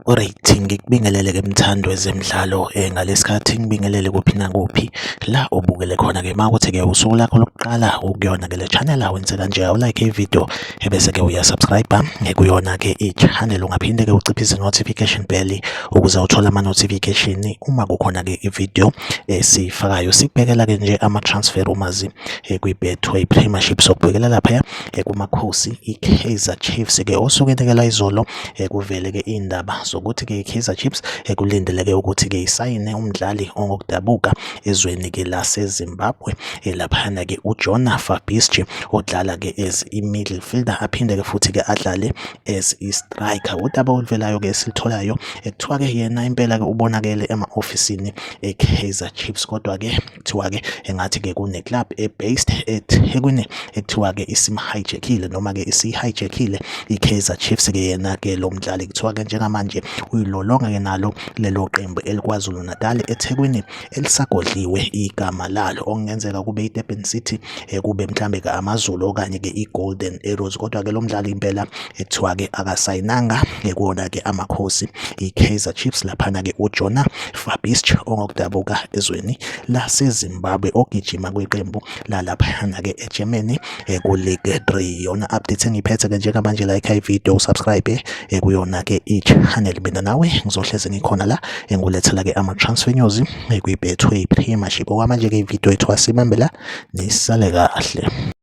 Alright, ngikubingelele-ke mthando wezemidlalo ngalesikhathi ngibingelele kuphi nakuphi la obukele khona-ke mawukuthi-ke usuku lakho lokuqala ukuyona-ke le channel awenze kanje awulike ividiyo ebese-ke uyasubscribe kuyona-ke i-channel ungaphinde-ke uciphise notification bell ukuze uthole ama-notification uma kukhona-ke ividiyo esiyifakayo. Sikubhekela-ke nje ama-transfer umazi kwi-Betway Premiership sokubhekela laphaya kumakhosi i-Kaizer Chiefs-ke osukwini-ke la izolo kuvele-ke indaba zokuthi-ke i-Kaizer Chiefs kulindeleke ukuthi-ke isayine umdlali ongokudabuka ezweni-ke laseZimbabwe laphana-ke uJona Fabisci odlala-ke as i-middle fielder aphinde-ke futhi-ke adlale as i-striker. Udaba oluvelayo-ke esilitholayo kuthiwa-ke yena impela-ke ubonakele ema-ofisini e-Kaizer Chiefs, kodwa-ke kuthiwa-ke engathi-ke kune-club e-based eThekwini ekuthiwa-ke isimhijackile noma-ke isihijackile i-Kaizer Chiefs-ke yena-ke lo mdlali kuthiwa-ke njengamanje uyilolonga-ke nalo lelo qembu eliKwaZulu Natal eThekwini elisagodliwe igama lalo, okungenzeka kube iDurban City kube mhlambe-ke AmaZulu okanye-ke i-Golden Arrows, kodwa-ke lo mdlali impela kuthiwa-ke akasayinanga kuwona-ke amakhosi i-Kaizer Chiefs laphana-ke uJona Fabisci ongokudabuka ezweni laseZimbabwe ogijima kweqembu lalaphana-ke eGermany ku-League 3. Yona update engiphethe-ke njengamanje like ividiyo usubscribe kuyona-ke i-channel. Mina nawe ngizohlezi ngikhona la engulethela-ke ama-transfer news kwi-Betway Premiership. Okwamanje-ke ividiyo ethu asimambe la nisale kahle.